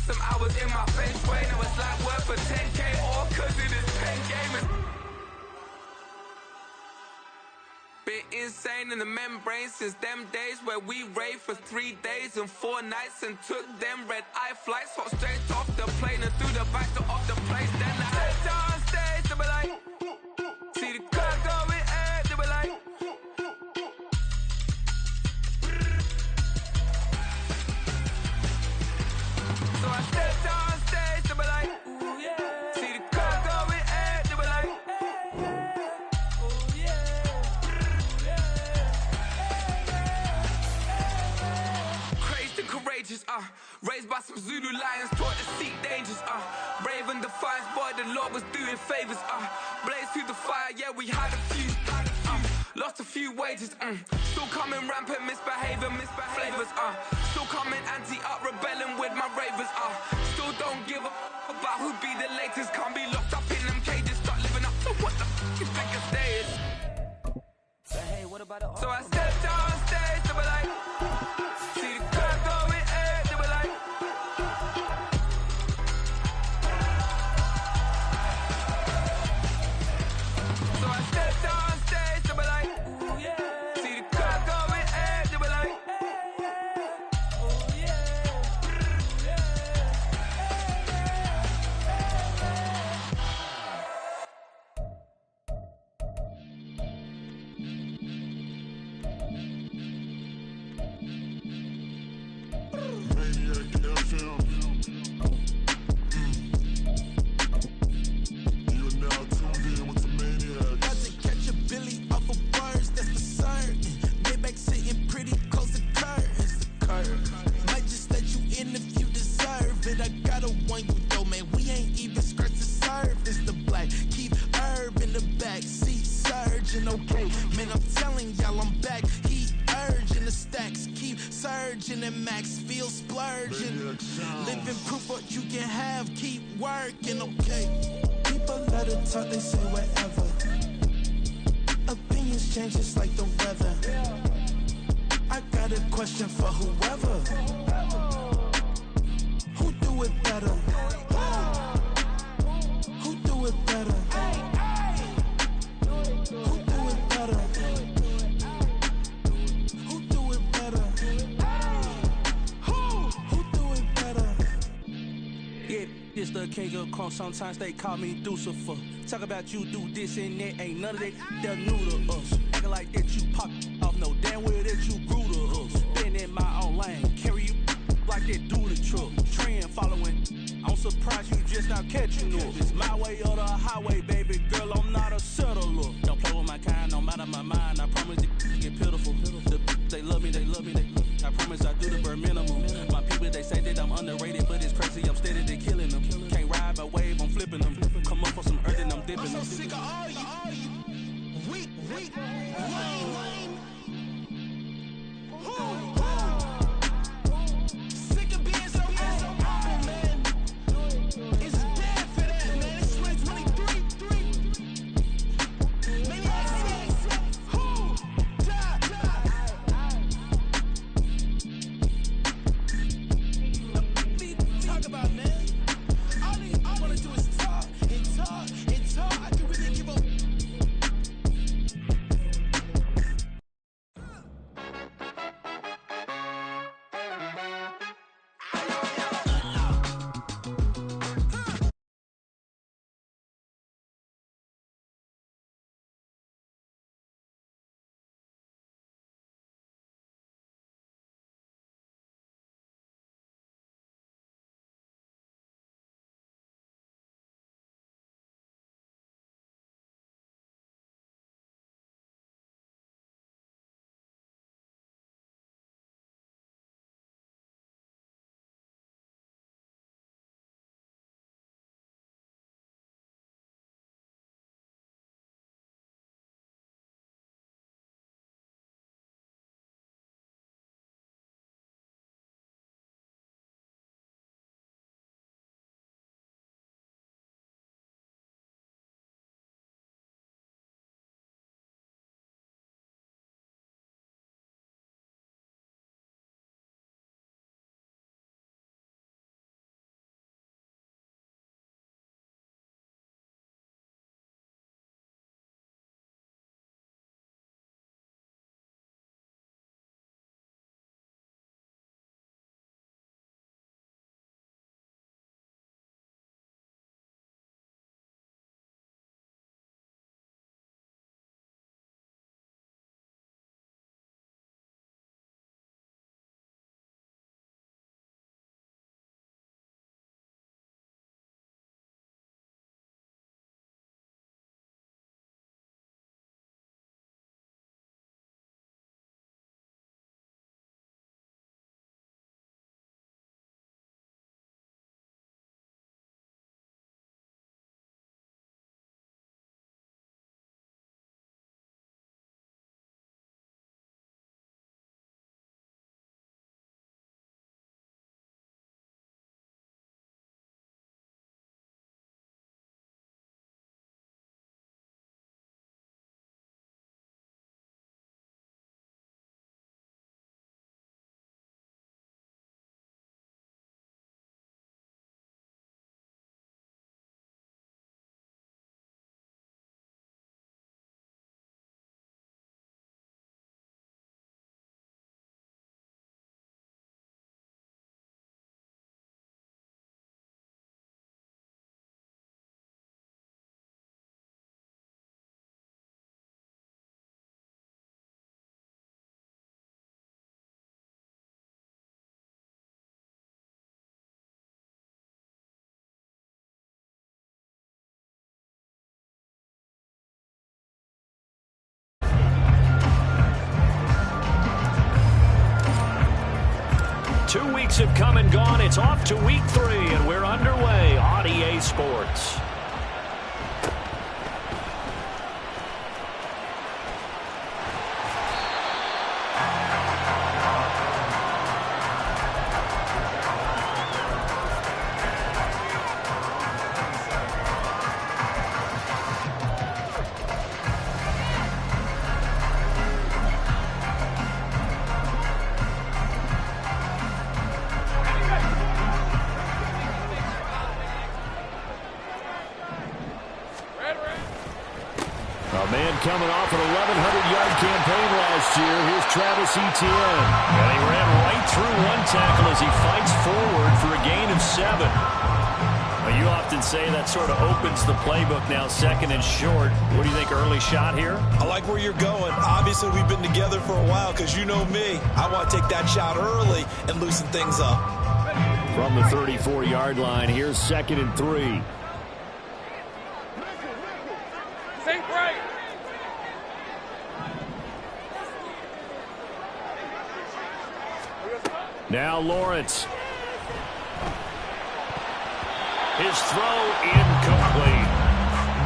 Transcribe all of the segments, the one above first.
some hours in my feng shui. Now it's like work for 10K, all cause it is pen gaming. Been insane in the membrane since them days where we raved for 3 days and 4 nights and took them red-eye flights. Hot straight off the plane and through the back door of the place. Then I head down stage, they be like, see the crowd going air, they be like, so I step down stage, they be like, ooh yeah. See the crowd going air, they be like, ooh yeah. Crazed and courageous, raised by some Zulu lions, taught to seek dangers, brave and defiant, boy, the Lord was doing favors, blaze through the fire, yeah, we had a few, lost a few wages, still coming rampant, misbehaving, flavors, still coming anti-up, rebelling with my ravers, still don't give a about who'd be the latest, can't be locked up in them cages, start living up to what the you think a stay is. Hey, what about the So I step down stage, they be like, see the crowd going air, they be like, so I step down stage, they be like, ooh yeah. See the crowd going air, they be like, ooh yeah. Maniac FM. You are now tuned in with the Maniacs. About to catch a Billy off of words, that's for certain. Maybach sitting pretty close to curtains, the curve. Might just let you in if you deserve it. I gotta warn you though, man, we ain't even scratched the surface. The black, keep herb in the back seat, surging, okay. Man, I'm telling y'all I'm back, heat urging the stacks, keep surging and max feel splurging. Living proof what you can have, keep working, okay. People let it talk, they say whatever. Opinions change just like the weather. I got a question for whoever. Who do it better? Who do it better? Who do it better? Who do it better? Who do it better? Yeah, this the king of crunk, sometimes they call me Lucifer. Talk about you do this and that, ain't none of that, they're new to us. Acting like that you pop off, no damn well that you grew to us. Been in my own lane, carry you like that do the truck. Trend following, I'm surprised you just now catching up. It's my way or the highway, baby girl, I'm not a settler. Don't play with my kind, no matter my mind, I promise it get pitiful. They love me, they love me, they love me. I promise I do the bare minimum. My people, they say that I'm underrated, but it's crazy, I'm steady, they killing them. Can't ride my wave, I'm flipping them. Come up for some earth and I'm dipping them. I'm so sick of all you weak, lame. Sick of being so open, man. It's dead for that, man. It's 2023. Maniacs, who die? Talk about, man. 2 weeks have come and gone. It's off to week 3, and we're underway on EA Sports. A man coming off an 1,100-yard campaign last year. Here's Travis Etienne. And he ran right through one tackle as he fights forward for a gain of 7. Well, you often say that sort of opens the playbook now, 2nd and short. What do you think, early shot here? I like where you're going. Obviously, we've been together for a while because you know me. I want to take that shot early and loosen things up. From the 34-yard line, here's 2nd and 3. Now Lawrence. His throw incomplete.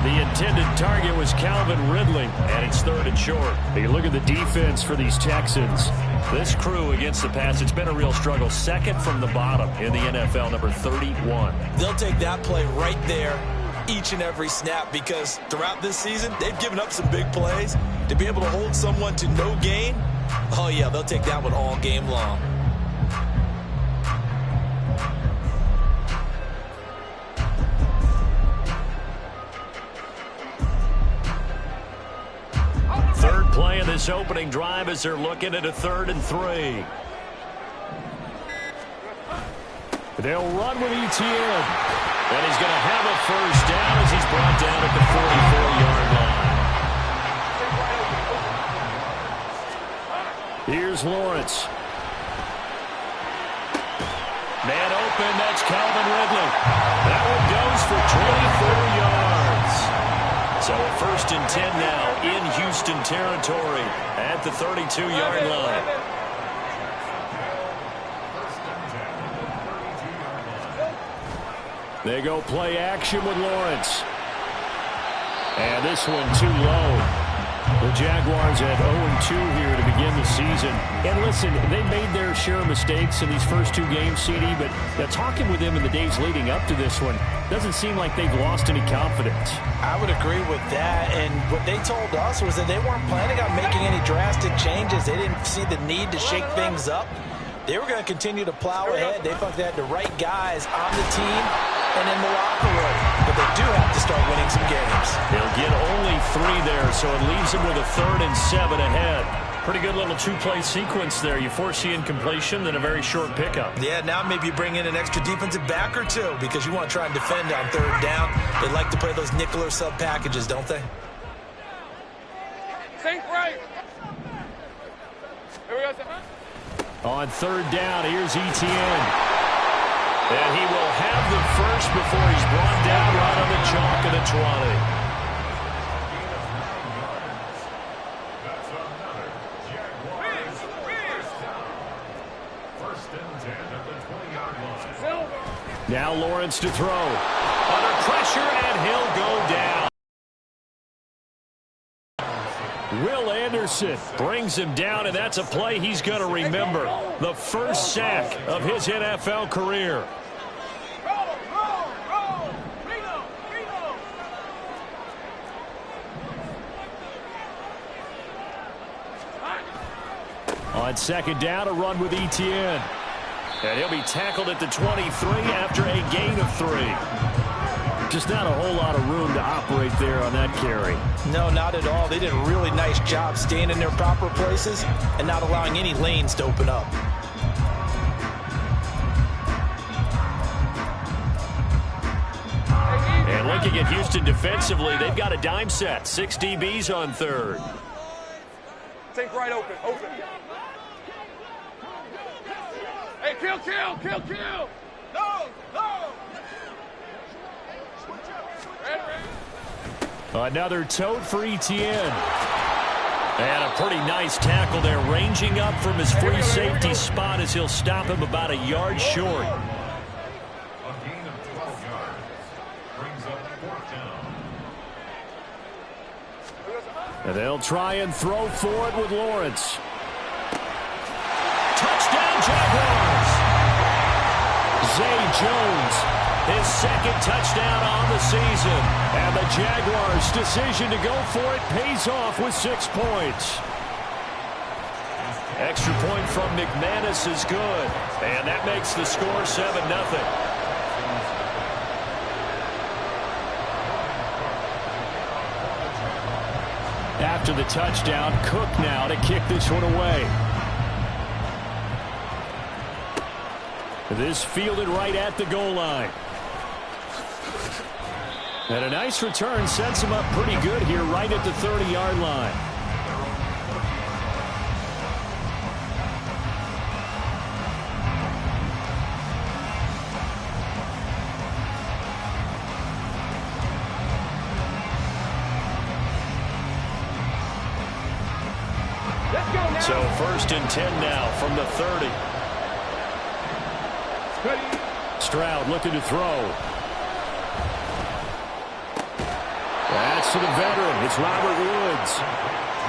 The intended target was Calvin Ridley, and it's 3rd and short. Hey, look at the defense for these Texans. This crew against the pass, it's been a real struggle. 2nd from the bottom in the NFL, number 31. They'll take that play right there each and every snap because throughout this season, they've given up some big plays. To be able to hold someone to no gain, oh yeah, they'll take that one all game long. Play in this opening drive as they're looking at a 3rd and 3. They'll run with Etienne. And he's going to have a 1st down as he's brought down at the 44-yard line. Here's Lawrence. Man open, that's Calvin Ridley. That one goes for 24 yards. So a 1st and 10 now in Houston territory at the 32-yard line. They go play action with Lawrence. And this one too low. The Jaguars at 0-2 here to begin the season. And listen, they made their share of mistakes in these first 2 games, CD, but talking with them in the days leading up to this one, doesn't seem like they've lost any confidence. I would agree with that, and what they told us was that they weren't planning on making any drastic changes. They didn't see the need to shake things up. They were going to continue to plow ahead. They felt they had the right guys on the team and in the locker room, but they do have to start winning some games. They'll get only 3 there, so it leaves them with a 3rd and 7 ahead. Pretty good little 2-play sequence there. You force the incompletion, then a very short pickup. Yeah, now maybe you bring in an extra defensive back or 2 because you want to try and defend on 3rd down. They like to play those nickel or sub packages, don't they? Think right. Here we go. On 3rd down, here's Etienne. And he will have the 1st before he's brought down right on the chalk of the 20. Now Lawrence to throw. Under pressure, and he'll go down. Will Anderson brings him down, and that's a play he's going to remember. The 1st sack of his NFL career. On 2nd down, a run with Etienne. And he'll be tackled at the 23 after a gain of 3. Just not a whole lot of room to operate there on that carry. No, not at all. They did a really nice job staying in their proper places and not allowing any lanes to open up. And looking at Houston defensively, they've got a dime set. 6 DBs on 3rd. Think right open. Hey, kill. No. Another tote for Etienne. And a pretty nice tackle there, ranging up from his free safety spot as he'll stop him about a yard short. And they'll try and throw for it with Lawrence. Touchdown, Jaguars! Zay Jones, his second touchdown on the season. And the Jaguars' decision to go for it pays off with 6 points. Extra point from McManus is good. And that makes the score 7-0. After the touchdown, Cook now to kick this one away. This fielded right at the goal line. And a nice return sets him up pretty good here right at the 30-yard line. So 1st and 10 now from the 30. Stroud looking to throw. That's to the veteran. It's Robert Woods.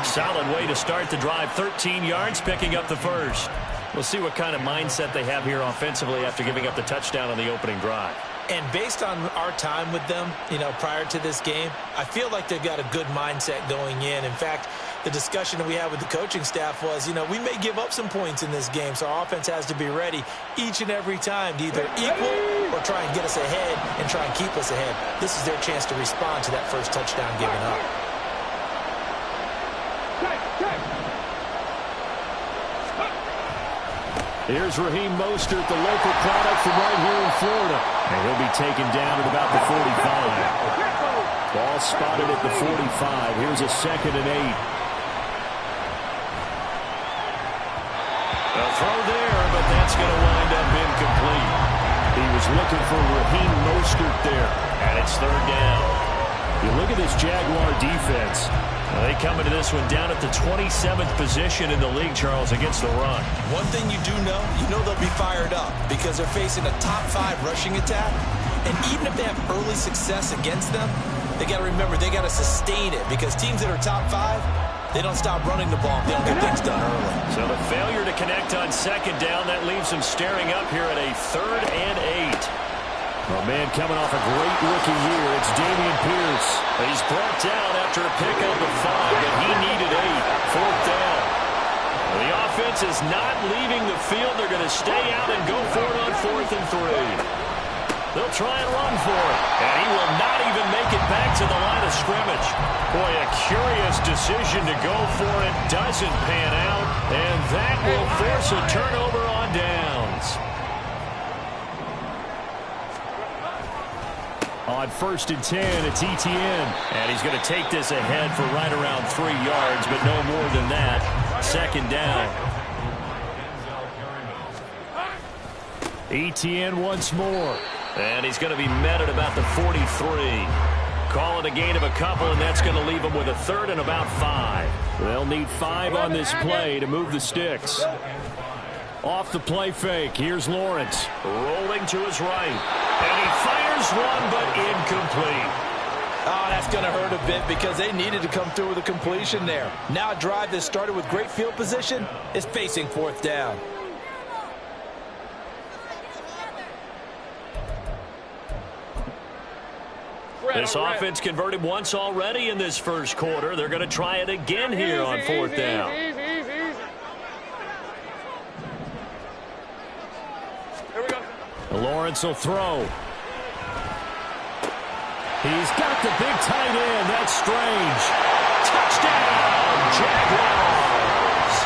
Solid way to start the drive. 13 yards, picking up the first. We'll see what kind of mindset they have here offensively after giving up the touchdown on the opening drive. And based on our time with them, prior to this game, I feel like they've got a good mindset going in. In fact, the discussion that we had with the coaching staff was, we may give up some points in this game, so our offense has to be ready each and every time to either equal or try and get us ahead and try and keep us ahead. This is their chance to respond to that first touchdown given up. Here's Raheem Mostert, the local product from right here in Florida. And he'll be taken down at about the 45. Ball spotted at the 45. Here's a 2nd and 8. A throw there, but that's going to wind up incomplete. He was looking for Raheem Mostert there, and it's 3rd down. You look at this Jaguar defense. They come into this one down at the 27th position in the league, Charles, against the run. One thing you do know, they'll be fired up because they're facing a top 5 rushing attack. And even if they have early success against them, they got to remember they got to sustain it because teams that are top 5, they don't stop running the ball if they don't get things done early. So the failure to connect on 2nd down, that leaves them staring up here at a 3rd and 8. Oh, man, coming off a great rookie year, it's Dameon Pierce. He's brought down after a pickup of 5, but he needed 8. 4th down. The offense is not leaving the field. They're going to stay out and go for it on 4th and 3. They'll try and run for it, and he will not even make it back to the line of scrimmage. Boy, a curious decision to go for it. Doesn't pan out, and that will force a turnover on downs. On 1st and 10, it's Etienne. And he's going to take this ahead for right around 3 yards, but no more than that. 2nd down. Etienne once more. And he's going to be met at about the 43. Call it a gain of a couple, and that's going to leave him with a 3rd and about 5. They'll need 5 on this play to move the sticks. Off the play fake, here's Lawrence. Rolling to his right. And he fires one, but incomplete. Oh, that's going to hurt a bit because they needed to come through with a completion there. Now a drive that started with great field position is facing 4th down. This offense converted once already in this first quarter. They're going to try it again here on 4th down. Here we go. Lawrence will throw. He's got the big tight end. That's Strange. Touchdown, Jaguars.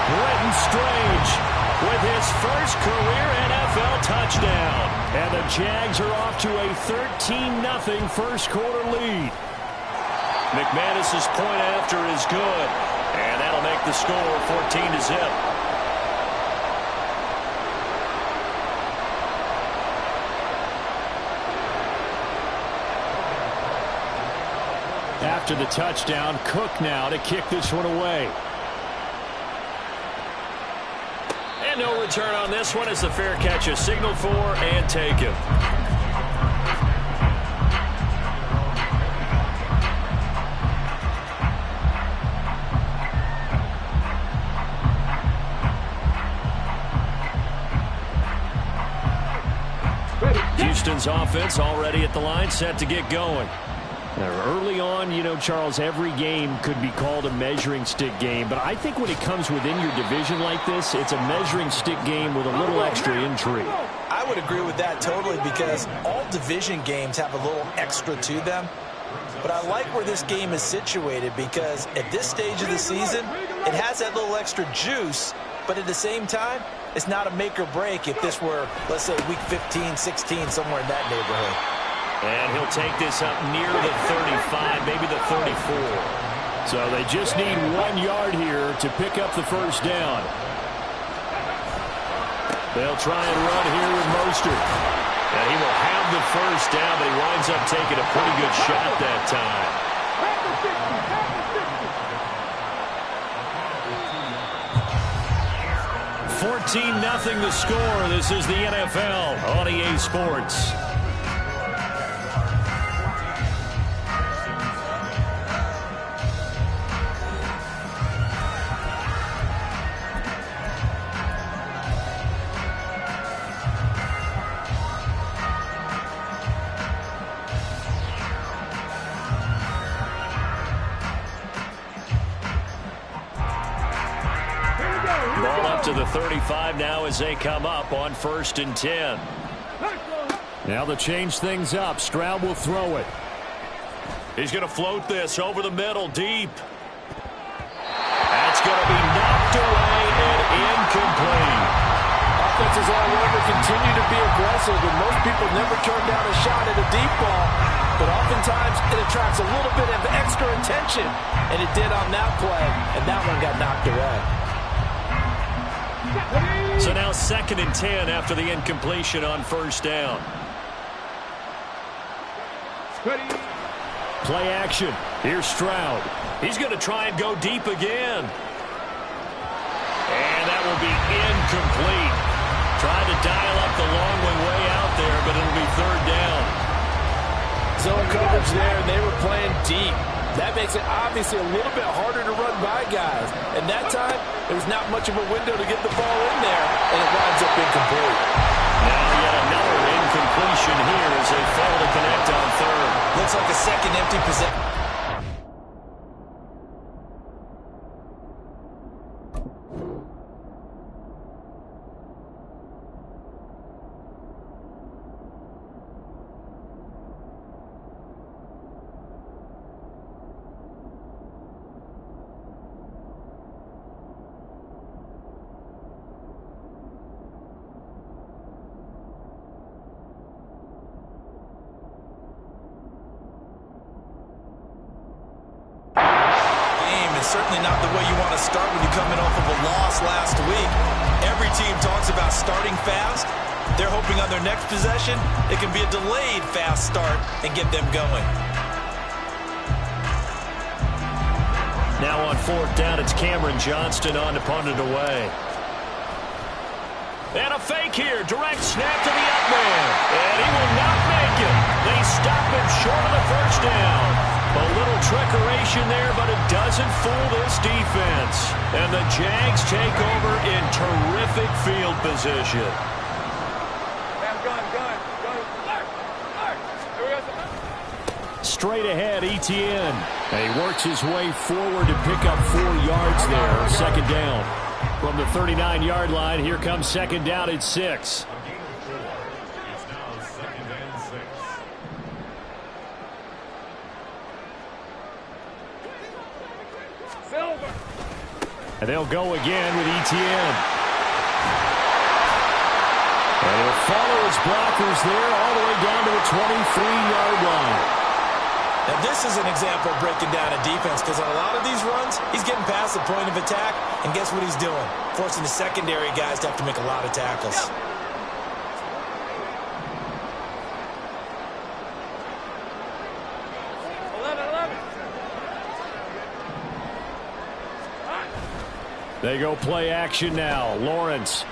Brenton Strange with his first career NFL touchdown. And the Jags are off to a 13-0 first quarter lead. McManus's point after is good. And that'll make the score 14-0. after the touchdown. Cook now to kick this one away. And no return on this one as the fair catch is signaled for and taken. Houston's offense already at the line, set to get going. Now, early on, you know, Charles, every game could be called a measuring stick game, but I think when it comes within your division like this, it's a measuring stick game with a little extra intrigue. I would agree with that totally, because all division games have a little extra to them. But I like where this game is situated, because at this stage of the season, it has that little extra juice, but at the same time, it's not a make or break if this were, let's say, week 15, 16, somewhere in that neighborhood. And he'll take this up near the 35, maybe the 34. So they just need 1 yard here to pick up the first down. They'll try and run here with Mostert. And he will have the first down, but he winds up taking a pretty good shot that time. 14-0 the score. This is the NFL on EA Sports. To the 35 now as they come up on 1st and 10. Now they change things up. Stroud will throw it. He's going to float this over the middle deep. That's going to be knocked away and incomplete. Offenses all over continue to be aggressive, and most people never turn down a shot at a deep ball. But oftentimes it attracts a little bit of extra attention, and it did on that play, and that one got knocked away. So now 2nd and 10 after the incompletion on 1st down. Play action. Here's Stroud. He's going to try and go deep again. And that will be incomplete. Tried to dial up the long way out there, but it'll be 3rd down. Zone coverage there, and they were playing deep. That makes it obviously a little bit harder to run by guys. And that time, there was not much of a window to get the ball in there, and it winds up incomplete. Now yet another incompletion here as they fail to connect on 3rd. Looks like a second empty possession. Certainly not the way you want to start when you're coming off of a loss last week. Every team talks about starting fast. They're hoping on their next possession, it can be a delayed fast start and get them going. Now on 4th down, it's Cameron Johnston on to punt it away. And a fake here. Direct snap to the up man. And he will not make it. They stop him short of the first down. A little trickeration there, but it doesn't fool this defense. And the Jags take over in terrific field position. Straight ahead, Etienne. And he works his way forward to pick up 4 yards there. 2nd down. From the 39-yard line, here comes 2nd down at 6. And they'll go again with Etienne. And he'll follow his blockers there all the way down to the 23-yard line. Now this is an example of breaking down a defense, because on a lot of these runs, he's getting past the point of attack, and guess what he's doing? Forcing the secondary guys to have to make a lot of tackles. They go play action now. Lawrence.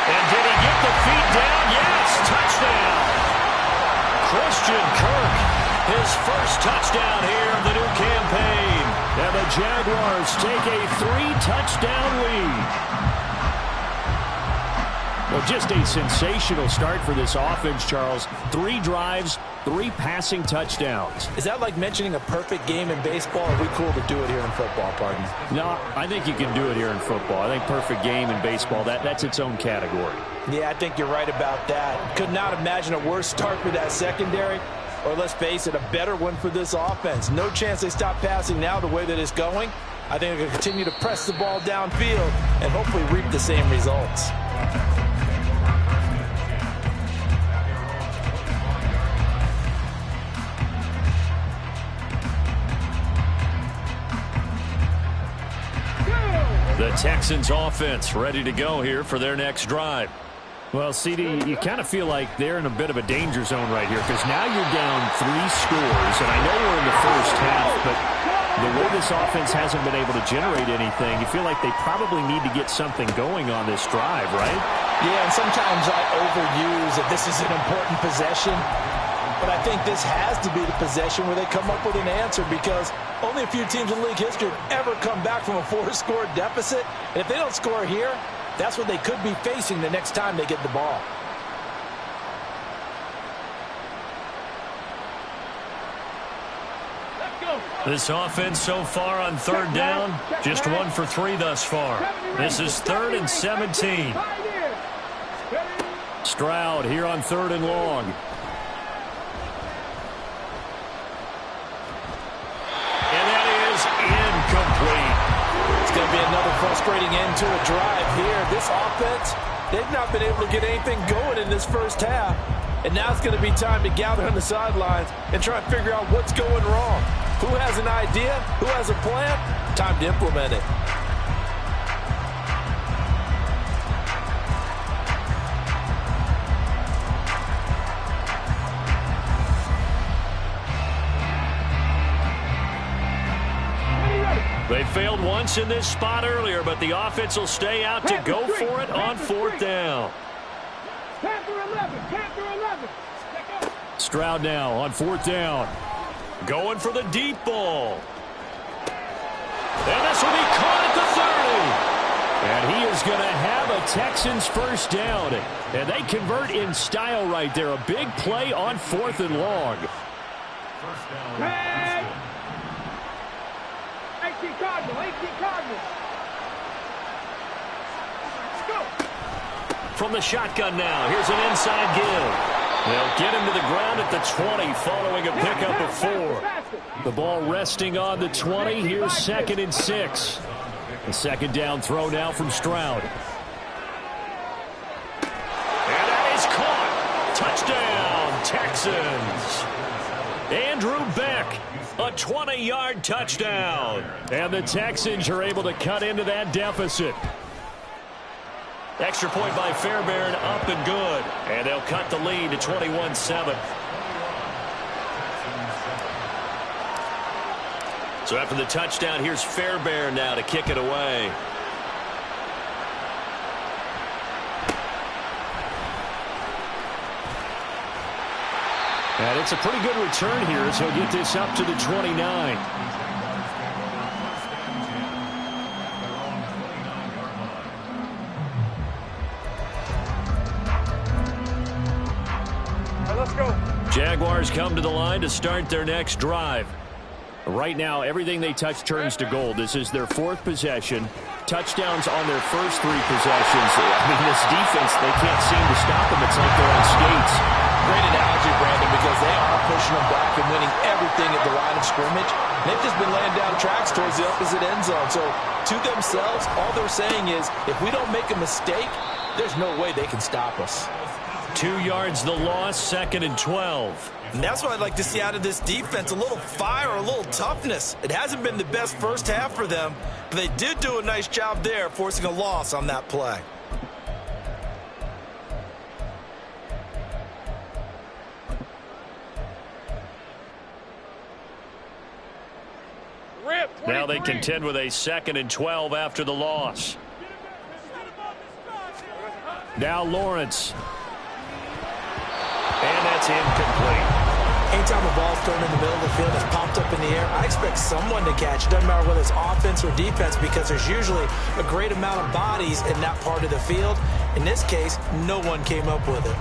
And did he get the feet down? Yes, touchdown. Christian Kirk, his first touchdown here in the new campaign. And the Jaguars take a 3-touchdown lead. Well, just a sensational start for this offense, Charles. 3 drives, 3 passing touchdowns. Is that like mentioning a perfect game in baseball? Or are we cool to do it here in football, pardon? No, I think you can do it here in football. I think perfect game in baseball, that's its own category. Yeah, I think you're right about that. Could not imagine a worse start for that secondary, or let's face it, a better one for this offense. No chance they stop passing now the way that it's going. I think they'll continue to press the ball downfield and hopefully reap the same results. The Texans offense ready to go here for their next drive. Well, CD, you kind of feel like they're in a bit of a danger zone right here because now you're down 3 scores, and I know we're in the first half, but the way this offense hasn't been able to generate anything, you feel like they probably need to get something going on this drive, right? Yeah, and sometimes I overuse that this is an important possession. But I think this has to be the possession where they come up with an answer because only a few teams in league history have ever come back from a 4-score deficit. And if they don't score here, that's what they could be facing the next time they get the ball. This offense so far on 3rd down, just 1 for 3 thus far. This is 3rd and 17. Stroud here on 3rd and long. Incomplete. It's going to be another frustrating end to a drive here. This offense, they've not been able to get anything going in this first half. And now it's going to be time to gather on the sidelines and try and figure out what's going wrong. Who has an idea? Who has a plan? Time to implement it. They failed once in this spot earlier, but the offense will stay out to go for it on 4th down. Stroud now on 4th down. Going for the deep ball. And this will be caught at the 30. And he is going to have a Texans first down. And they convert in style right there. A big play on 4th and long. First down. From the shotgun now, here's an inside give. They'll get him to the ground at the 20 following a pickup of 4. The ball resting on the 20. Here's 2nd and 6. The 2nd down throw now from Stroud. And that is caught. Touchdown, Texans. Andrew Beck, a 20-yard touchdown. And the Texans are able to cut into that deficit. Extra point by Fairbairn, up and good. And they'll cut the lead to 21-7. So after the touchdown, here's Fairbairn now to kick it away. And it's a pretty good return here as he'll get this up to the 29. Let's go. Jaguars come to the line to start their next drive. Right now, everything they touch turns to gold. This is their 4th possession. Touchdowns on their first 3 possessions. I mean, this defense, they can't seem to stop them. It's like they're on skates. Great analogy, Brandon, because they are pushing them back and winning everything at the line of scrimmage. They've just been laying down tracks towards the opposite end zone. So, to themselves, all they're saying is, if we don't make a mistake, there's no way they can stop us. 2 yards the loss, 2nd and 12. And that's what I'd like to see out of this defense, a little fire, a little toughness. It hasn't been the best first half for them, but they did do a nice job there, forcing a loss on that play. Ripped. Now they contend with a 2nd and 12 after the loss. Now Lawrence. And that's incomplete. Anytime a ball's thrown in the middle of the field, it's popped up in the air, I expect someone to catch it. Doesn't matter whether it's offense or defense, because there's usually a great amount of bodies in that part of the field. In this case, no one came up with it.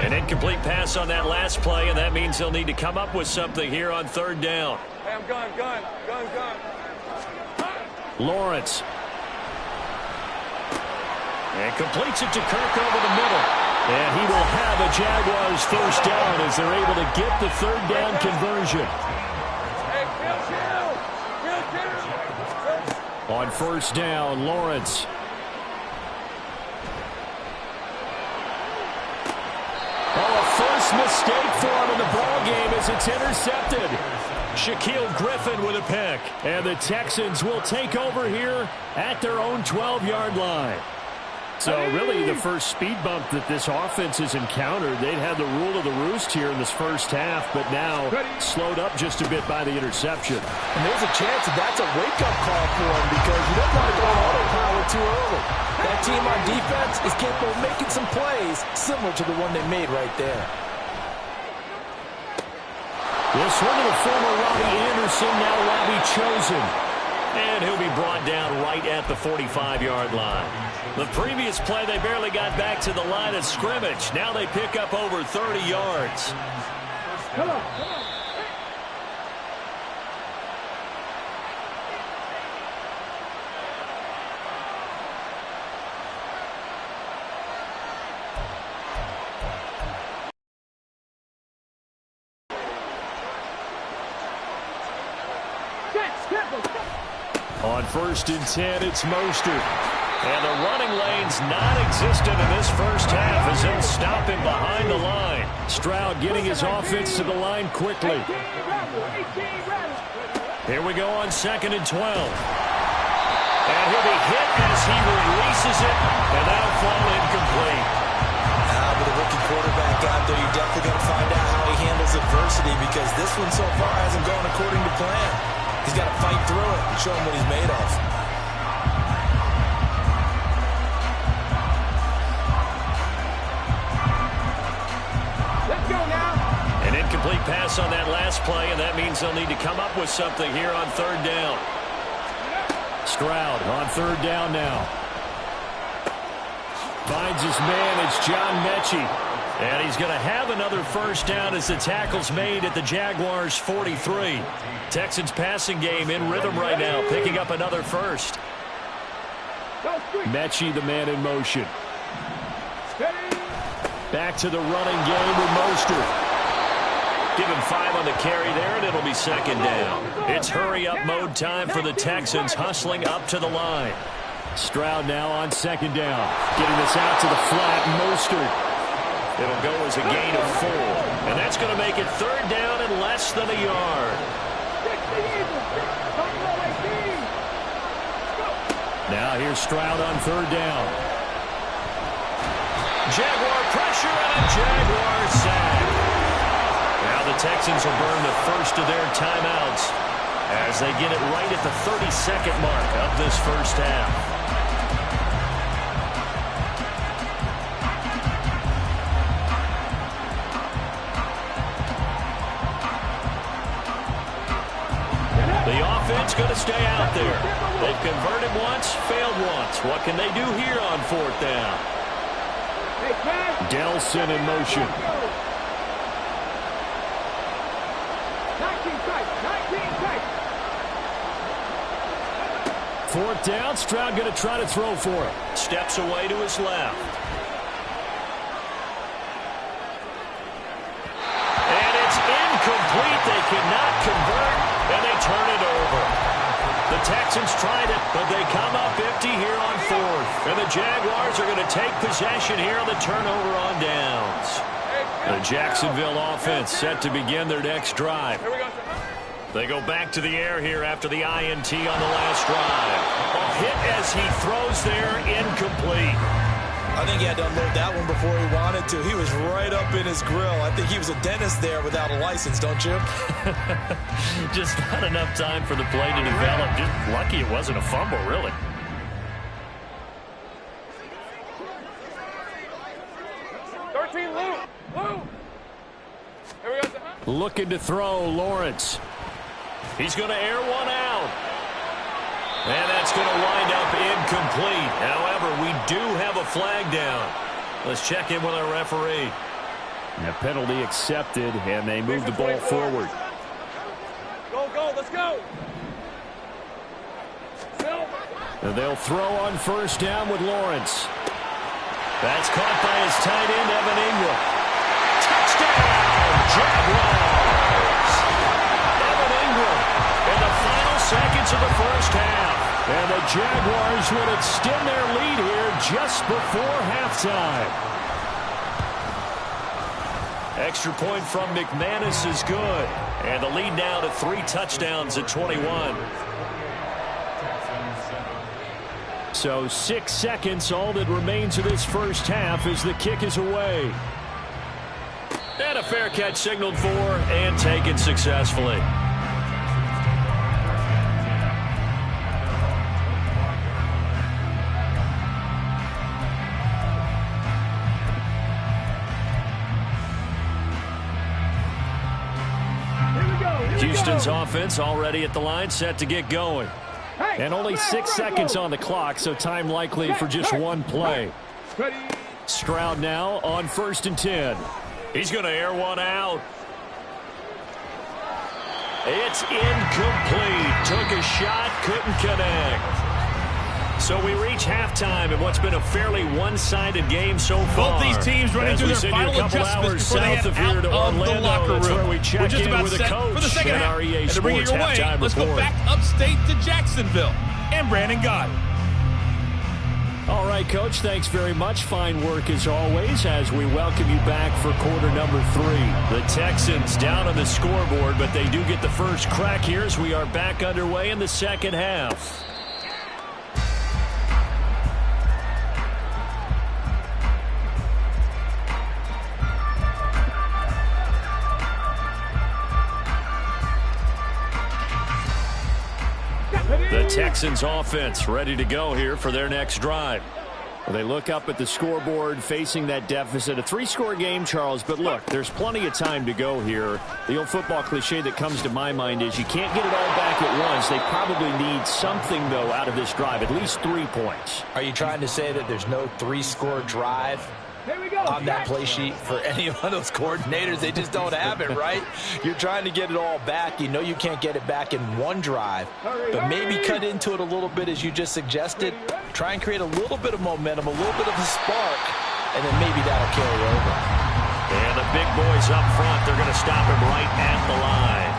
An incomplete pass on that last play, and that means they'll need to come up with something here on 3rd down. Hey, I'm gun. Lawrence. And completes it to Kirk over the middle. And he will have a Jaguars 1st down as they're able to get the 3rd down conversion. Hey, kill. On 1st down, Lawrence. Oh, a first mistake for him in the ball game as it's intercepted. Shaquille Griffin with a pick. And the Texans will take over here at their own 12-yard line. So really the first speed bump that this offense has encountered. They'd had the rule of the roost here in this first half, but now slowed up just a bit by the interception. And there's a chance that that's a wake-up call for him, because you don't want to go on autopilot too early. That team on defense is capable of making some plays similar to the one they made right there. This one to the former Robbie Anderson, now Robbie Chosen. And he'll be brought down right at the 45-yard line. The previous play, they barely got back to the line of scrimmage. Now they pick up over 30 yards. Come on. On 1st and 10, it's Mostert. And the running lane's non-existent in this first half as they'll stop him behind the line. Stroud getting his offense to the line quickly. Here we go on 2nd and 12. And he'll be hit as he releases it, and that'll fall incomplete. With a rookie quarterback out there, you're definitely going to find out how he handles adversity, because this one so far hasn't gone according to plan. He's got to fight through it and show him what he's made of. Let's go now. An incomplete pass on that last play, and that means they'll need to come up with something here on 3rd down. Stroud on 3rd down now. Finds his man. It's John Mechie. And he's going to have another 1st down as the tackle's made at the Jaguars' 43. Texans passing game in rhythm right now, picking up another 1st. Mechie, the man in motion. Back to the running game with Mostert. Give him 5 on the carry there, and it'll be 2nd down. It's hurry-up mode time for the Texans, hustling up to the line. Stroud now on 2nd down. Getting this out to the flat, Mostert. It'll go as a gain of 4. And that's going to make it 3rd down and less than a yard. Now here's Stroud on 3rd down. Jaguar pressure and a Jaguar sack. Now the Texans will burn the first of their timeouts as they get it right at the 32nd mark of this first half. The offense going to stay out there. They've converted once, failed once. What can they do here on 4th down? Delson in motion. 4th down, Stroud going to try to throw for it. Steps away to his left. And it's incomplete. They cannot convert, and they turn it over. The Texans tried it, but they come up empty here on 4th. And the Jaguars are going to take possession here on the turnover on downs. The Jacksonville offense set to begin their next drive. They go back to the air here after the INT on the last drive. A hit as he throws there, incomplete. I think he had to unload that one before he wanted to. He was right up in his grill. I think he was a dentist there without a license, don't you? Just not enough time for the play to develop. Just lucky it wasn't a fumble, really. Looking to throw, Lawrence. He's going to air one out. And that's going to wind up incomplete. However, we do have a flag down. Let's check in with our referee. And a penalty accepted, and they move the ball forward. Go, let's go. And they'll throw on first down with Lawrence. That's caught by his tight end, Evan Ingram. Touchdown, Jaguars! Evan Ingram in the final seconds of the first half. And the Jaguars would extend their lead here just before halftime. Extra point from McManus is good. And the lead now to 3 touchdowns at 21. So 6 seconds, all that remains of this first half as the kick is away. And a fair catch signaled for and taken successfully. Houston's offense already at the line, set to get going. And only 6 seconds on the clock, so time likely for just one play. Stroud now on 1st and 10. He's going to air one out. It's incomplete. Took a shot, couldn't connect. So we reach halftime in what's been a fairly one-sided game so far. Both these teams running through their final adjustments before they head out of the locker room. We're just about set for the second half. And to bring it your way, let's go back upstate to Jacksonville. And Brandon Gott. All right, Coach, thanks very much. Fine work as always as we welcome you back for quarter number 3. The Texans down on the scoreboard, but they do get the first crack here as we are back underway in the second half. The Texans offense ready to go here for their next drive. Well, they look up at the scoreboard facing that deficit. A 3-score game, Charles, but look, there's plenty of time to go here. The old football cliche that comes to my mind is you can't get it all back at once. They probably need something, though, out of this drive, at least 3 points. Are you trying to say that there's no 3-score drive on that play sheet for any of those coordinators? They just don't have it, right? You're trying to get it all back. You know you can't get it back in one drive, but maybe cut into it a little bit as you just suggested. Try and create a little bit of momentum, a little bit of a spark, and then maybe that'll carry over. And the big boys up front, they're going to stop him right at the line.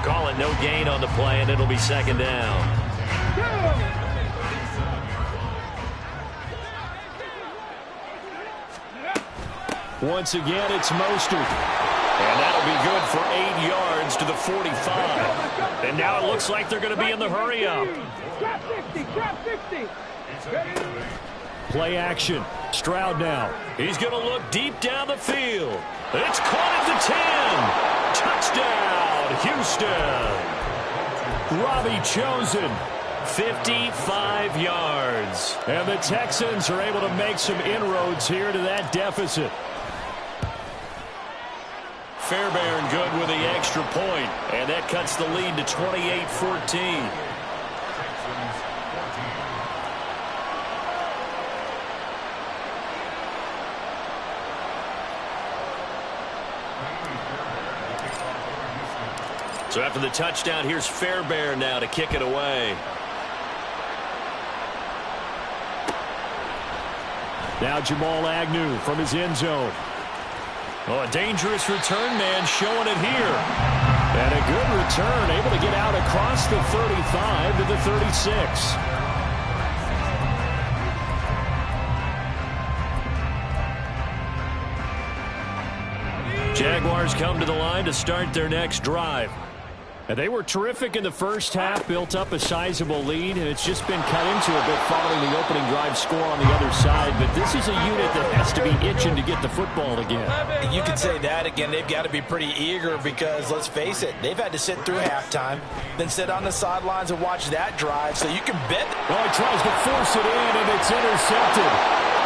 Call it no gain on the play, and it'll be second down. Once again, it's Mostert. And that'll be good for 8 yards to the 45. And now it looks like they're going to be in the hurry-up. Trap 60. Play action. Stroud now. He's going to look deep down the field. It's caught at the 10. Touchdown, Houston. Robbie Chosen. 55 yards. And the Texans are able to make some inroads here to that deficit. Fairbairn good with the extra point, and that cuts the lead to 28-14. So after the touchdown, here's Fairbairn now to kick it away. Now Jamal Agnew from his end zone. Oh, a dangerous return man showing it here. And a good return, able to get out across the 35 to the 36. Jaguars come to the line to start their next drive. And they were terrific in the first half, built up a sizable lead, and it's just been cut into a bit following the opening drive score on the other side. But this is a unit that has to be itching to get the football again. You could say that again. They've got to be pretty eager because, let's face it, they've had to sit through halftime, then sit on the sidelines and watch that drive. So you can bet. Well, he tries to force it in, and it's intercepted.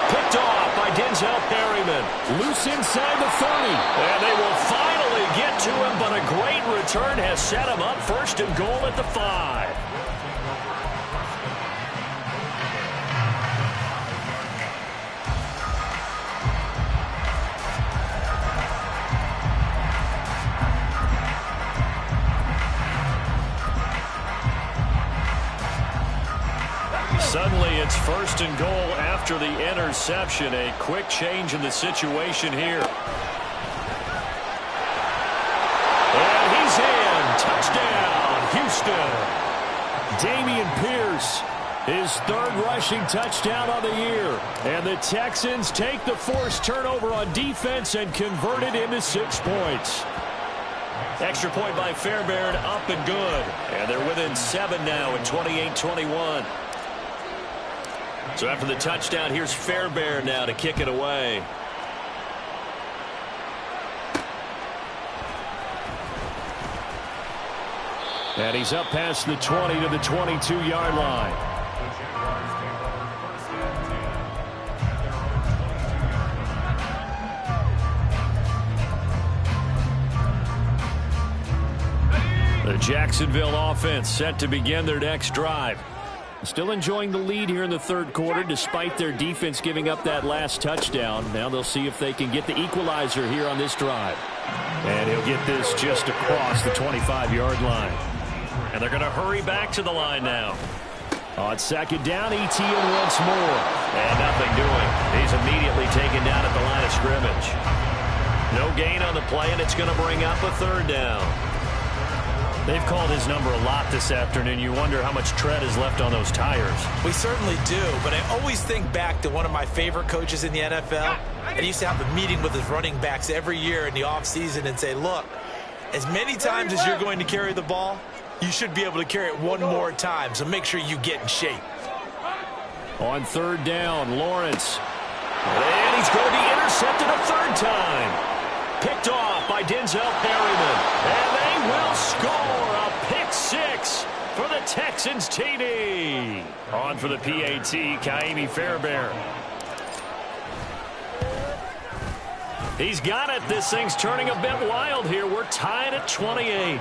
Picked off by Denzel Perryman. Loose inside the 30. And they will finally get to him, but a great return has set him up first and goal at the 5. Suddenly, it's first and goal after the interception. A quick change in the situation here. And he's in. Touchdown, Houston. Dameon Pierce, his third rushing touchdown on the year. And the Texans take the forced turnover on defense and convert it into 6 points. Extra point by Fairbairn, up and good. And they're within 7 now at 28-21. So after the touchdown, here's Fairbairn now to kick it away. And he's up past the 20 to the 22-yard line. The Jacksonville offense set to begin their next drive. Still enjoying the lead here in the third quarter despite their defense giving up that last touchdown. Now they'll see if they can get the equalizer here on this drive. And he'll get this just across the 25-yard line. And they're going to hurry back to the line now. On second down, Etienne once more. And nothing doing. He's immediately taken down at the line of scrimmage. No gain on the play, and it's going to bring up a third down. They've called his number a lot this afternoon. You wonder how much tread is left on those tires. We certainly do, but I always think back to one of my favorite coaches in the NFL. And he used to have a meeting with his running backs every year in the offseason and say, look, as many times as you're going to carry the ball, you should be able to carry it one more time, so make sure you get in shape. On third down, Lawrence. And he's going to be intercepted a third time. Picked off by Denzel Perryman. And they will score a pick six for the Texans TD. On for the PAT, Kaimi Fairbairn. He's got it. This thing's turning a bit wild here. We're tied at 28.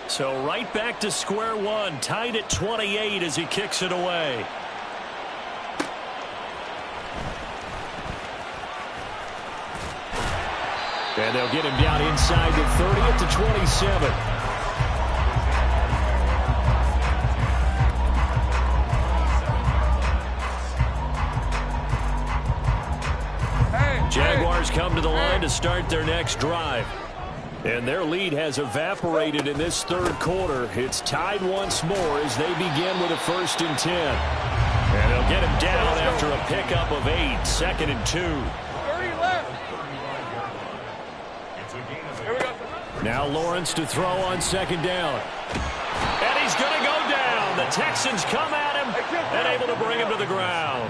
So right back to square one, tied at 28 as he kicks it away. And they'll get him down inside the 30 at the 27. Jaguars come to the line to start their next drive. And their lead has evaporated in this third quarter. It's tied once more as they begin with a 1st and 10. And they'll get him down after a pickup of 8, 2nd and 2. 30 left. Now Lawrence to throw on 2nd down. And he's going to go down. The Texans come at him and able to bring him to the ground.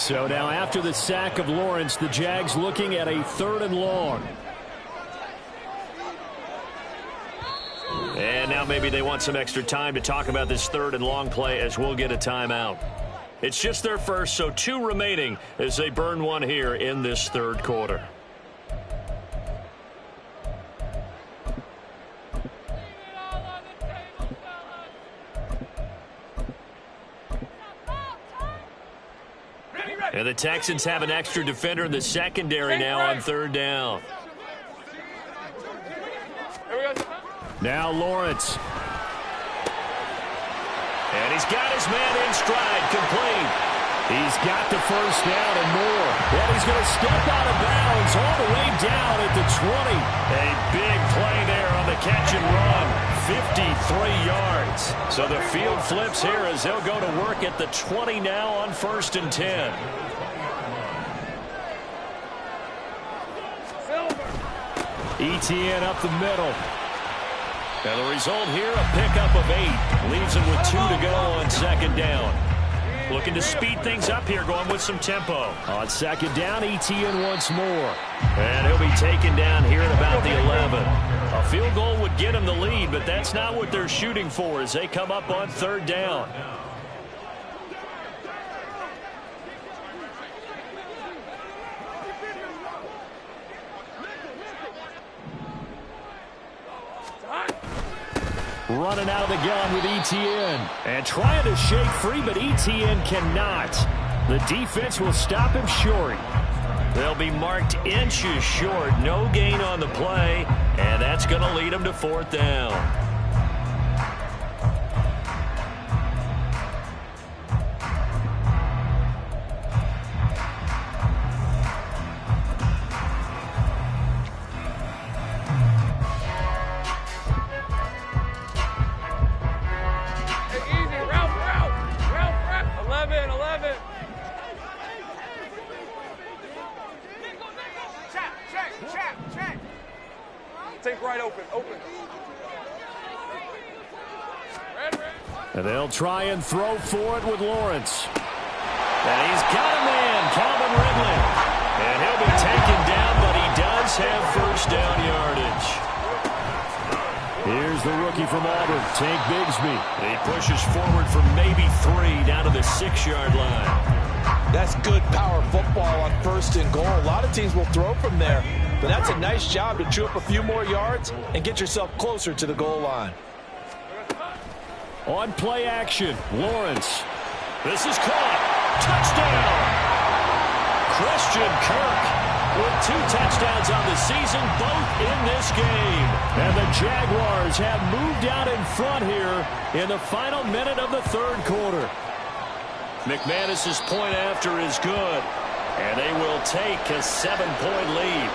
So now after the sack of Lawrence, the Jags looking at a 3rd and long. And now maybe they want some extra time to talk about this 3rd and long play as we'll get a timeout. It's just their first, so 2 remaining as they burn one here in this third quarter. And the Texans have an extra defender in the secondary now on 3rd down. Now Lawrence. And he's got his man in stride, complete. He's got the first down and more. And he's going to step out of bounds all the way down at the 20. A big play there on the catch and run. 53 yards. So the field flips here as they'll go to work at the 20 now on 1st and 10. ETN up the middle. And the result here, a pickup of 8. Leaves him with 2 to go on second down. Looking to speed things up here, going with some tempo. On second down, ETN once more. And he'll be taken down here at about the 11. A field goal would get him the lead, but that's not what they're shooting for as they come up on third down. Running out of the gun with ETN. And trying to shake free, but ETN cannot. The defense will stop him short. They'll be marked inches short. No gain on the play, and that's going to lead them to fourth down. And they'll try and throw for it with Lawrence. And he's got a man, Calvin Ridley. And he'll be taken down, but he does have first down yardage. Here's the rookie from Auburn, Tank Bigsby. He pushes forward for maybe 3 down to the 6-yard line. That's good power football on first and goal. A lot of teams will throw from there, but that's a nice job to chew up a few more yards and get yourself closer to the goal line. On play action, Lawrence. This is caught. Touchdown! Christian Kirk with 2 touchdowns on the season, both in this game. And the Jaguars have moved out in front here in the final minute of the third quarter. McManus's point after is good, and they will take a 7-point lead.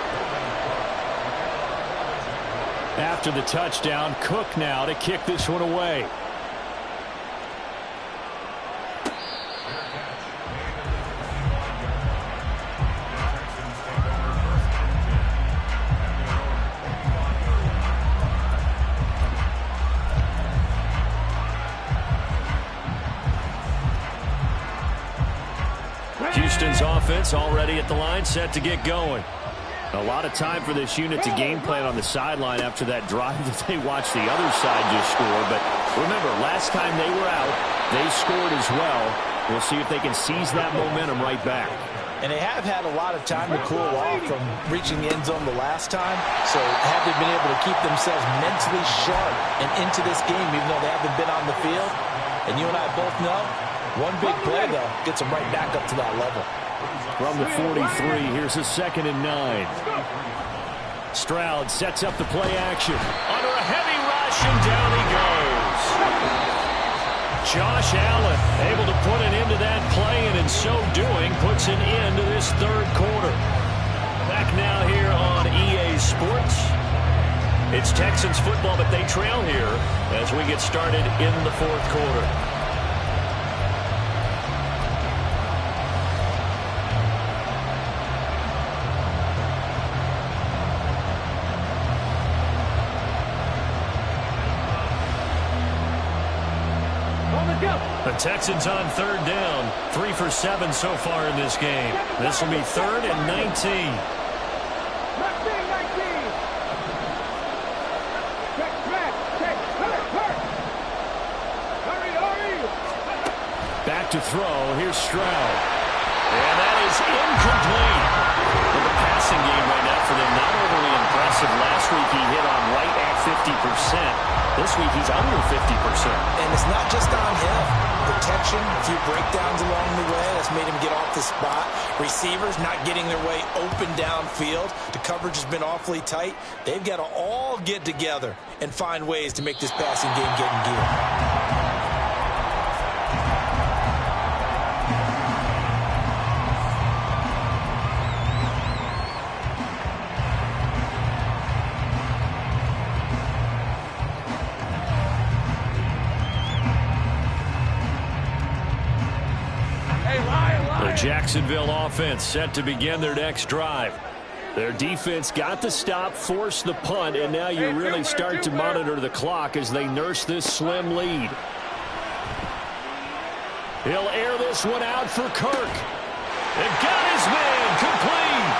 After the touchdown, Cook now to kick this one away. Houston's offense already at the line, set to get going. A lot of time for this unit to game plan on the sideline after that drive that they watched the other side just score. But remember, last time they were out, they scored as well. We'll see if they can seize that momentum right back. And they have had a lot of time to cool off from reaching the end zone the last time. So have they been able to keep themselves mentally sharp and into this game, even though they haven't been on the field? And you and I both know, one big play, though, gets them right back up to that level. From the 43, here's a 2nd and 9. Stroud sets up the play action. Under a heavy rush, and down he goes. Josh Allen able to put an end to that play, and in so doing, puts an end to this third quarter. Back now here on EA Sports. It's Texans football, but they trail here as we get started in the fourth quarter. The Texans on third down. 3 for 7 so far in this game. This will be 3rd and 19. Back to throw. Here's Stroud. And that is incomplete. Well, the passing game right now for them, not overly impressive. Last week he hit on right at 50%. This week he's under 50%. And it's not just on him. Protection, a few breakdowns along the way. That's made him get off the spot. Receivers not getting their way open downfield. The coverage has been awfully tight. They've got to all get together and find ways to make this passing game get in gear. The Jacksonville offense set to begin their next drive. Their defense got the stop, forced the punt, and now you really start to monitor the clock as they nurse this slim lead. He'll air this one out for Kirk. And got his man complete.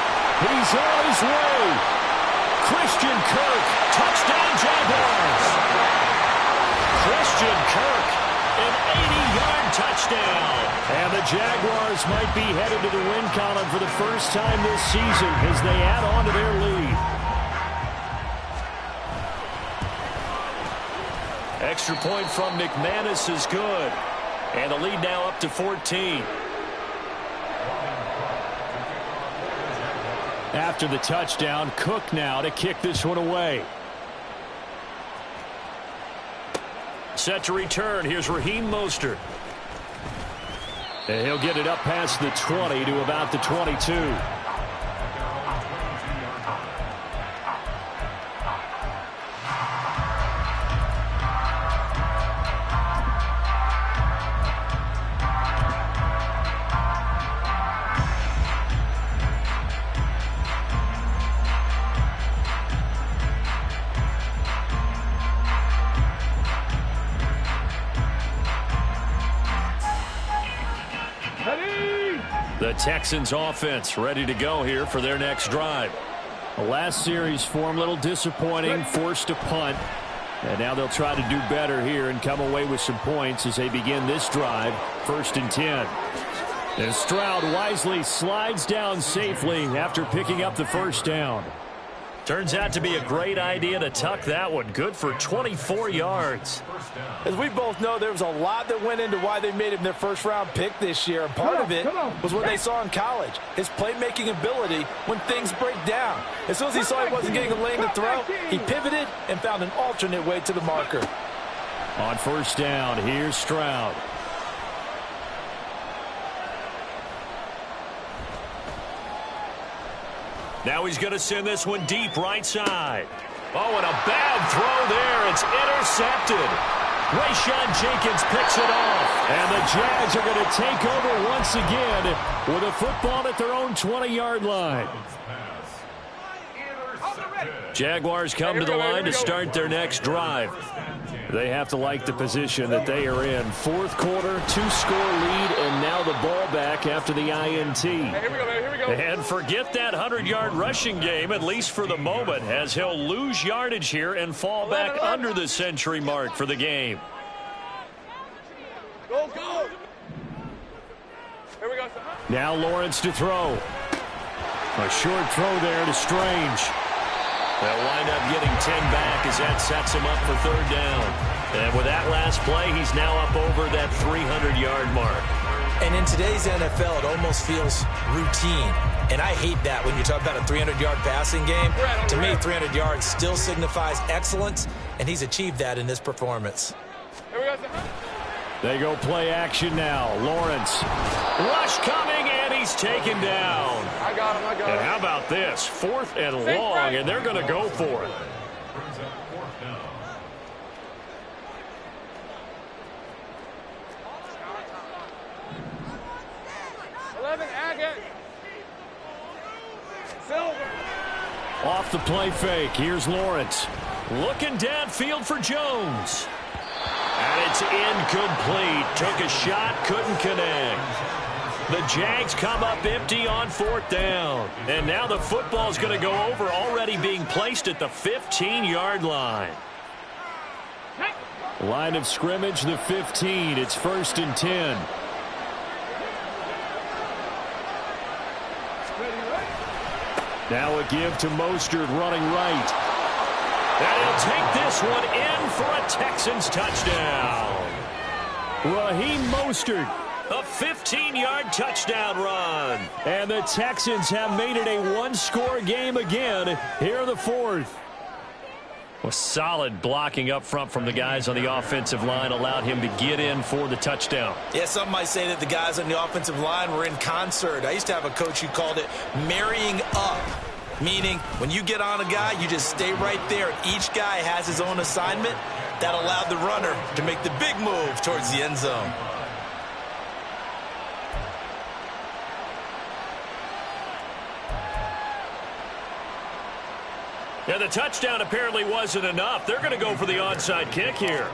He's on his way. Christian Kirk, touchdown Jaguars. Christian Kirk, an 80-yard touchdown. And the Jaguars might be headed to the win column for the first time this season as they add on to their lead. Extra point from McManus is good. And the lead now up to 14. After the touchdown, Cook now to kick this one away. Set to return. Here's Raheem Mostert. And he'll get it up past the 20 to about the 22. The Texans offense ready to go here for their next drive. The last series form a little disappointing, forced a punt. And now they'll try to do better here and come away with some points as they begin this drive, 1st and 10. And Stroud wisely slides down safely after picking up the first down. Turns out to be a great idea to tuck that one. Good for 24 yards. As we both know, there was a lot that went into why they made him their first-round pick this year. And part of it was what they saw in college, his playmaking ability when things break down. As soon as he saw he wasn't getting a lane to throw, he pivoted and found an alternate way to the marker. On first down, here's Stroud. Now he's going to send this one deep right side. Oh, and a bad throw there. It's intercepted. Rayshon Jenkins picks it off. And the Jags are going to take over once again with a football at their own 20-yard line. Jaguars come to the line to start their next drive. They have to like the position that they are in. 4th quarter, 2-score lead, and now the ball back after the INT. Hey, here we go. And forget that 100-yard rushing game, at least for the moment, as he'll lose yardage here and fall back under the century mark for the game. Go. Here we go. Now Lawrence to throw. A short throw there to Strange. They'll wind up getting 10 back as that sets him up for 3rd down. And with that last play, he's now up over that 300-yard mark. And in today's NFL, it almost feels routine. And I hate that when you talk about a 300-yard passing game. To me, 300 yards still signifies excellence, and he's achieved that in this performance. They go play action now. Lawrence. Rush coming, and he's taken down. I got him. And how about this? 4th and long, and they're going to go for it. Off the play fake. Here's Lawrence. Looking downfield for Jones. And it's incomplete. Took a shot, couldn't connect. The Jags come up empty on 4th down. And now the football's going to go over, already being placed at the 15-yard line. Line of scrimmage, the 15. It's 1st and 10. Now a give to Mostert running right. And he'll take this one in for a Texans touchdown. Raheem Mostert, a 15-yard touchdown run. And the Texans have made it a one-score game again here in the 4th. Well, solid blocking up front from the guys on the offensive line allowed him to get in for the touchdown. Yeah, some might say that the guys on the offensive line were in concert. I used to have a coach who called it marrying up, meaning when you get on a guy, you just stay right there. Each guy has his own assignment. That allowed the runner to make the big move towards the end zone. Yeah, the touchdown apparently wasn't enough. They're going to go for the onside kick here.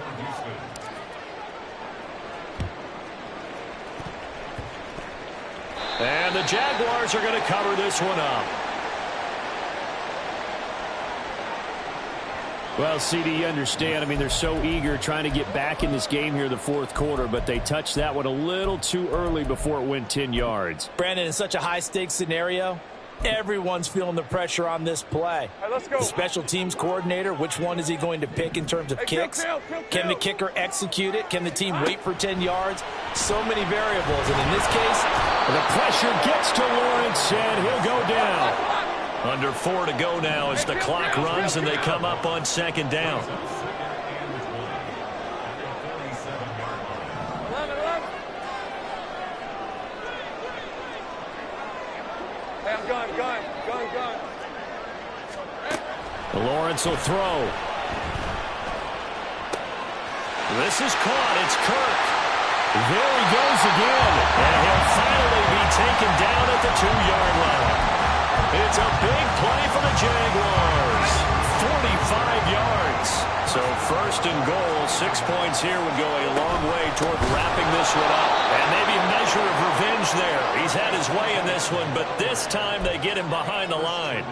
And the Jaguars are going to cover this one up. Well, CD, you understand. I mean, they're so eager trying to get back in this game here in the fourth quarter, but they touched that one a little too early before it went 10 yards. Brandon, in such a high-stakes scenario, everyone's feeling the pressure on this play. Right, let's go. The special teams coordinator, which one is he going to pick in terms of kicks? Can the kicker execute it? Can the team wait for 10 yards? So many variables, and in this case, the pressure gets to Lawrence, and he'll go down. Under 4 to go now as the clock runs, and they come up on second down. 11. Hey, I'm going. Lawrence will throw. This is caught. It's Kirk. There he goes again. And he'll finally be taken down at the 2-yard line. It's a big play for the Jaguars. 45 yards. So first and goal, 6 points here would go a long way toward wrapping this one up. And maybe a measure of revenge there. He's had his way in this one, but this time they get him behind the line.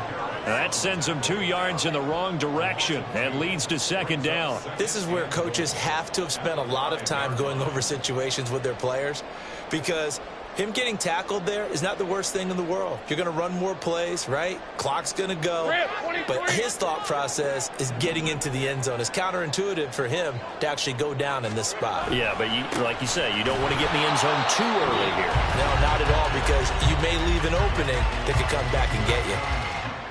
That sends him 2 yards in the wrong direction and leads to second down. This is where coaches have to have spent a lot of time going over situations with their players, because him getting tackled there is not the worst thing in the world. You're going to run more plays, right? Clock's going to go. But his thought process is getting into the end zone. It's counterintuitive for him to actually go down in this spot. Yeah, but like you say, you don't want to get in the end zone too early here. No, not at all, because you may leave an opening that could come back and get you.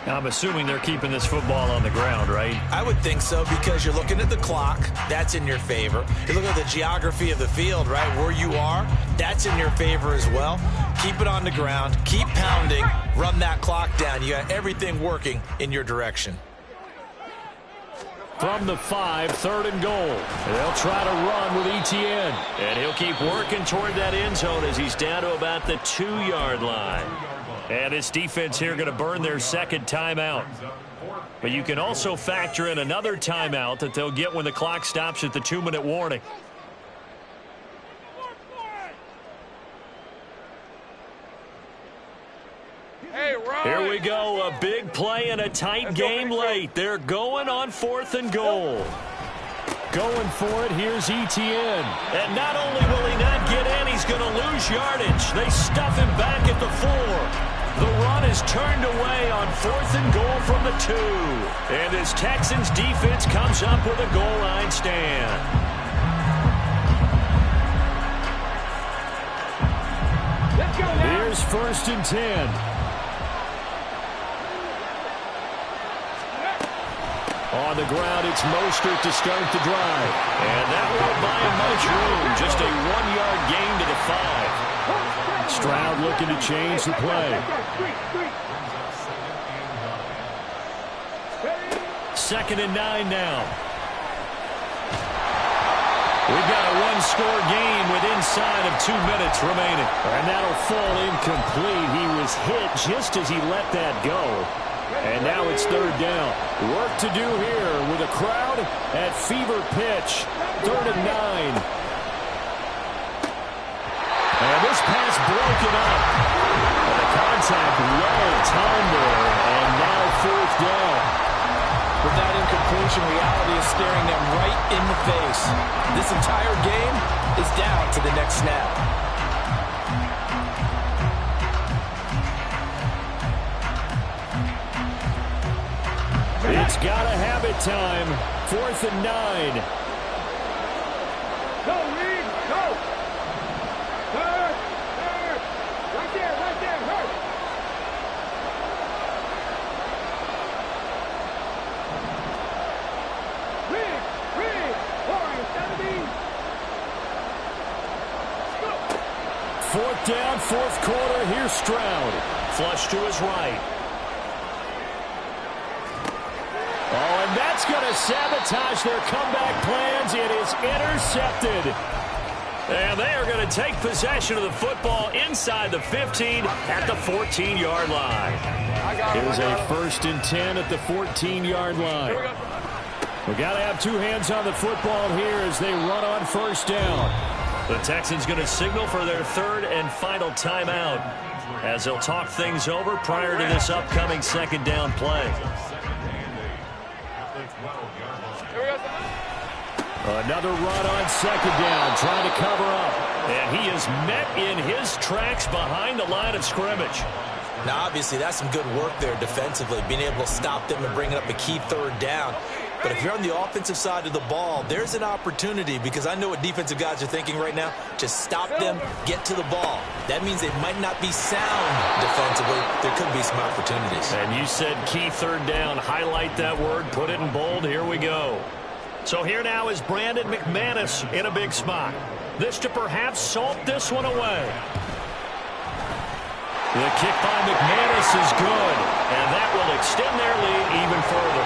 Now, I'm assuming they're keeping this football on the ground, right? I would think so, because you're looking at the clock. That's in your favor. You're looking at the geography of the field, right? Where you are, that's in your favor as well. Keep it on the ground. Keep pounding. Run that clock down. You got everything working in your direction. From the 5, 3rd and goal. They'll try to run with Etienne. And he'll keep working toward that end zone as he's down to about the 2-yard line. And this defense here going to burn their second timeout. But you can also factor in another timeout that they'll get when the clock stops at the 2-minute warning. Hey, here we go. A big play and a tight game late. They're going on 4th and goal. Going for it, here's Etienne. And not only will he not get in, he's going to lose yardage. They stuff him back at the 4. The run is turned away on 4th and goal from the 2. And as Texans defense comes up with a goal line stand. Let's go now. Here's 1st and 10. On the ground, it's Mostert to start the drive. And that won't buy him much room. Just a 1-yard gain to the 5. Stroud looking to change the play. 2nd and 9 now. We've got a 1-score game with inside of 2 minutes remaining. And that'll fall incomplete. He was hit just as he let that go. And now it's 3rd down. Work to do here with a crowd at fever pitch. 3rd and 9. And this pass broken up. And the contact well timed there. And now 4th down. With that incompletion, reality is staring them right in the face. This entire game is down to the next snap. It's got a habit time. 4th and 9. Go, Reed, go. Hurt. Right there, hurt. Reed, Warrior, 17. Go. 4th down, 4th quarter. Here's Stroud. Flush to his right. Oh, and that's going to sabotage their comeback plans. It is intercepted. And they are going to take possession of the football inside the 15 at the 14-yard line. Here's a 1st and 10 at the 14-yard line. We got to have two hands on the football here as they run on 1st down. The Texans going to signal for their 3rd and final timeout as they'll talk things over prior to this upcoming 2nd down play. Another run on 2nd down, trying to cover up. And he is met in his tracks behind the line of scrimmage. Now, obviously, that's some good work there defensively, being able to stop them and bringing up a key 3rd down. But if you're on the offensive side of the ball, there's an opportunity, because I know what defensive guys are thinking right now. Just stop them, get to the ball. That means they might not be sound defensively. There could be some opportunities. And you said key 3rd down. Highlight that word, put it in bold. Here we go. So here now is Brandon McManus in a big spot. This to perhaps salt this one away. The kick by McManus is good, and that will extend their lead even further.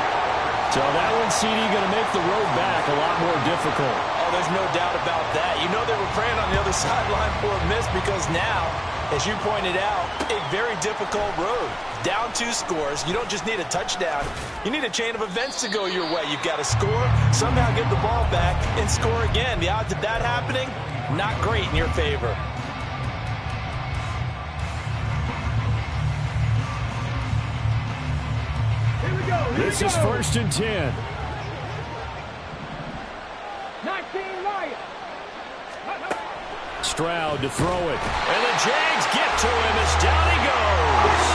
So that one, CD, going to make the road back a lot more difficult. Oh, there's no doubt about that. You know they were praying on the other sideline for a miss, because now, as you pointed out, a very difficult road. Down 2 scores. You don't just need a touchdown. You need a chain of events to go your way. You've got to score, somehow get the ball back, and score again. The odds of that happening, not great in your favor. This is 1st and 10. 19 Lions. Stroud to throw it. And the Jags get to him as down he goes.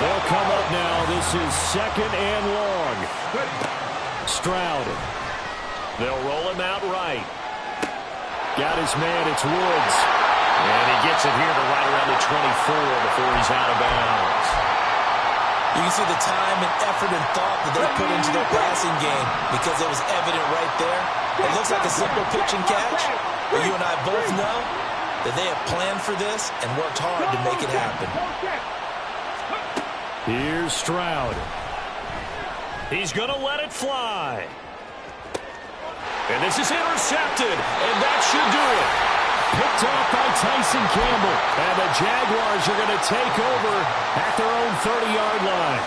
They'll come up now. This is 2nd and long. Stroud. They'll roll him out right. Got his man. It's Woods. And he gets it here to right around the 24 before he's out of bounds. You can see the time and effort and thought that they put into their passing game, because it was evident right there. It looks like a simple pitch and catch, but you and I both know that they have planned for this and worked hard to make it happen. Here's Stroud. He's going to let it fly. And this is intercepted, and that should do it. Picked off by Tyson Campbell. And the Jaguars are going to take over at their own 30-yard line.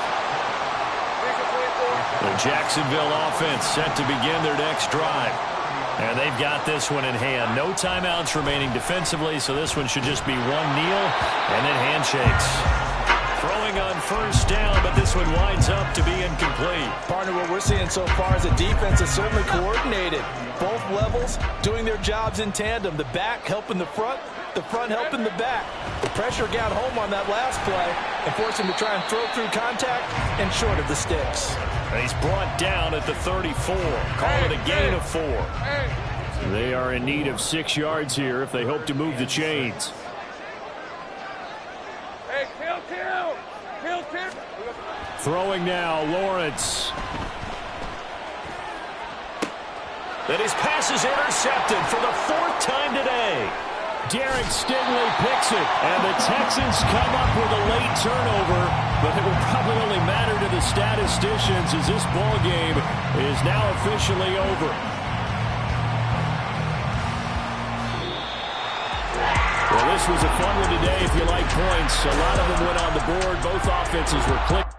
The Jacksonville offense set to begin their next drive. And they've got this one in hand. No timeouts remaining defensively, so this one should just be one kneel and then handshakes. Throwing on 1st down, but this one winds up to be incomplete. Partner, what we're seeing so far is a defense that's certainly coordinated. Both levels doing their jobs in tandem. The back helping the front helping the back. The pressure got home on that last play and forced him to try and throw through contact and short of the sticks. And he's brought down at the 34. Call it a gain of 4. They are in need of 6 yards here if they hope to move the chains. Throwing now, Lawrence. And his pass is intercepted for the 4th time today. Derek Stingley picks it, and the Texans come up with a late turnover, but it will probably only matter to the statisticians as this ball game is now officially over. Well, this was a fun one today if you like points. A lot of them went on the board. Both offenses were clicked.